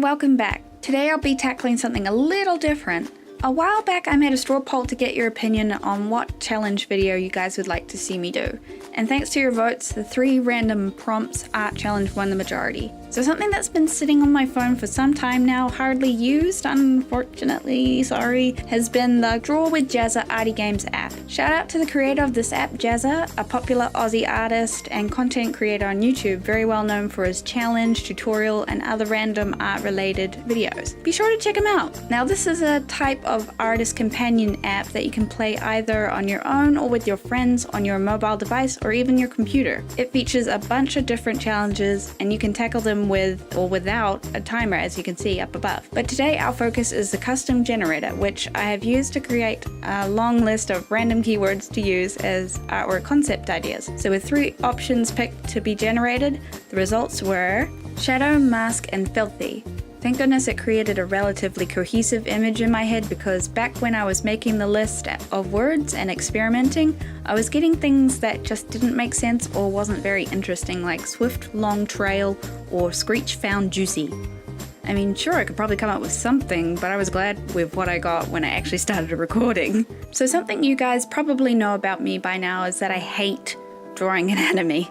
welcome back. Today I'll be tackling something a little different. A while back I made a straw poll to get your opinion on what challenge video you guys would like to see me do. And thanks to your votes, the 3 random prompts art challenge won the majority. So something that's been sitting on my phone for some time now, hardly used, unfortunately, has been the DrawwithJazza ArtyGames app. Shout out to the creator of this app, Jazza, a popular Aussie artist and content creator on YouTube, very well known for his challenge, tutorial, and other random art-related videos. Be sure to check him out. Now this is a type of artist companion app that you can play either on your own or with your friends on your mobile device or even your computer. It features a bunch of different challenges and you can tackle them with or without a timer, as you can see up above. But today our focus is the custom generator, which I have used to create a long list of random keywords to use as artwork concept ideas. So with 3 options picked to be generated, the results were shadow, mask, and filthy. Thank goodness it created a relatively cohesive image in my head, because back when I was making the list of words and experimenting, I was getting things that just didn't make sense or wasn't very interesting, like swift long trail or screech found juicy. I mean, sure, I could probably come up with something, but I was glad with what I got when I actually started recording. So something you guys probably know about me by now is that I hate drawing anatomy.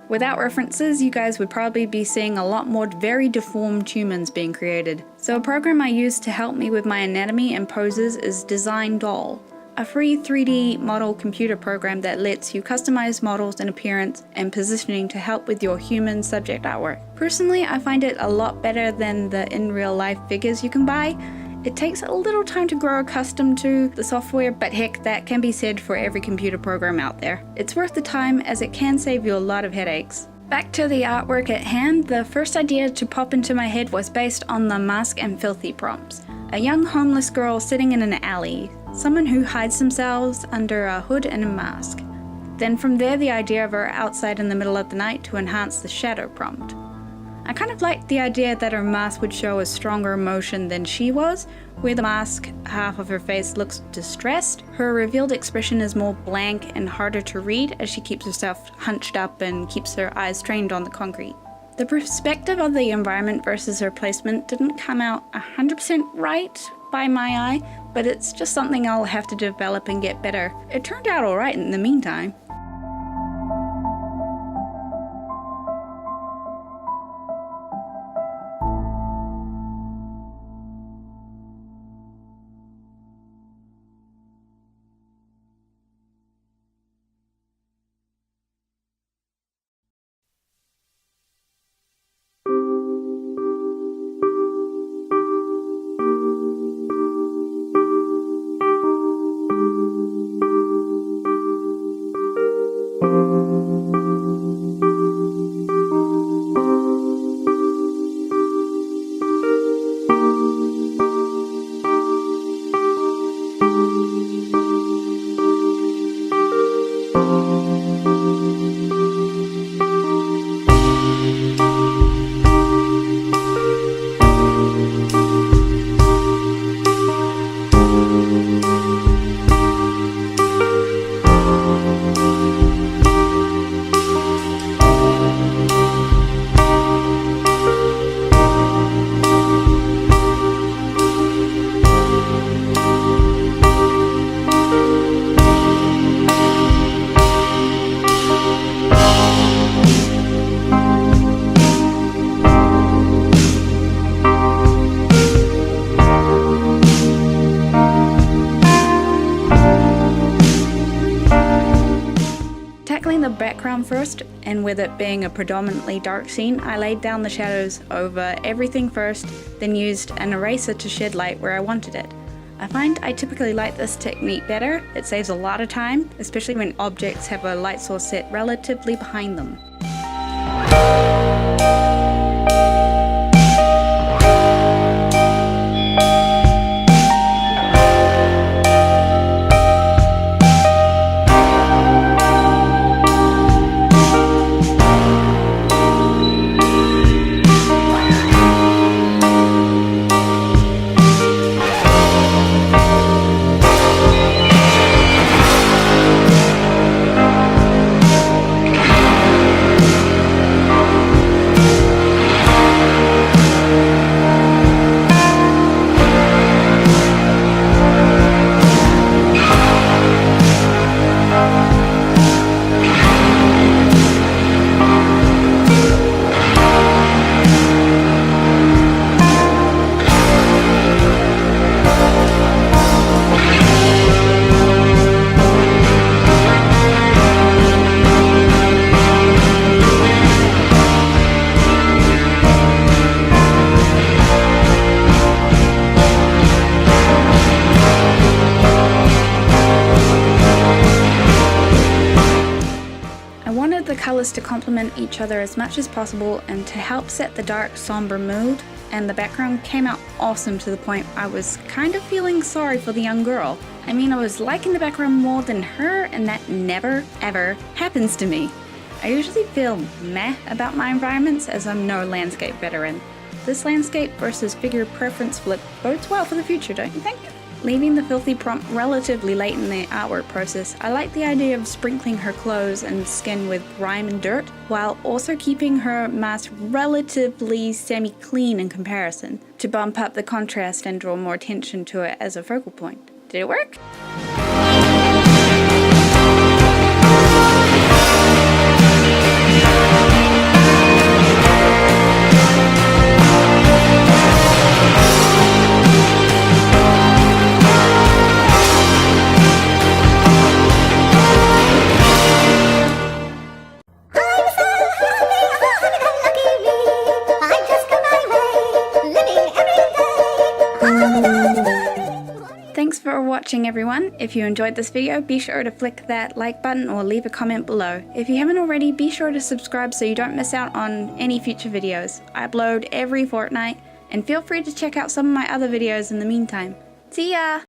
Without references, you guys would probably be seeing a lot more very deformed humans being created. So a program I use to help me with my anatomy and poses is DesignDoll, a free 3D model computer program that lets you customize models and appearance and positioning to help with your human subject artwork. Personally, I find it a lot better than the in real life figures you can buy. It takes a little time to grow accustomed to the software, but heck, that can be said for every computer program out there. It's worth the time, as it can save you a lot of headaches. Back to the artwork at hand, the first idea to pop into my head was based on the mask and filthy prompts. A young homeless girl sitting in an alley, someone who hides themselves under a hood and a mask. Then from there, the idea of her outside in the middle of the night to enhance the shadow prompt. I kind of liked the idea that her mask would show a stronger emotion than she was. Where the mask half of her face looks distressed, her revealed expression is more blank and harder to read as she keeps herself hunched up and keeps her eyes trained on the concrete. The perspective of the environment versus her placement didn't come out 100% right by my eye, but it's just something I'll have to develop and get better. It turned out alright in the meantime. Tackling the background first, and with it being a predominantly dark scene, I laid down the shadows over everything first, then used an eraser to shed light where I wanted it. I find I typically like this technique better. It saves a lot of time, especially when objects have a light source set relatively behind them. wanted the colours to complement each other as much as possible and to help set the dark, somber mood, and the background came out awesome to the point I was kind of feeling sorry for the young girl. I mean, I was liking the background more than her, and that never, ever happens to me. I usually feel meh about my environments as I'm no landscape veteran. This landscape versus figure preference flip bodes well for the future, don't you think? Leaving the filthy prompt relatively late in the artwork process, I like the idea of sprinkling her clothes and skin with grime and dirt, while also keeping her mask relatively semi-clean in comparison, to bump up the contrast and draw more attention to it as a focal point. Did it work? Thanks for watching, everyone. If you enjoyed this video, be sure to flick that like button or leave a comment below. If you haven't already, be sure to subscribe so you don't miss out on any future videos. I upload every fortnight, and feel free to check out some of my other videos in the meantime. See ya!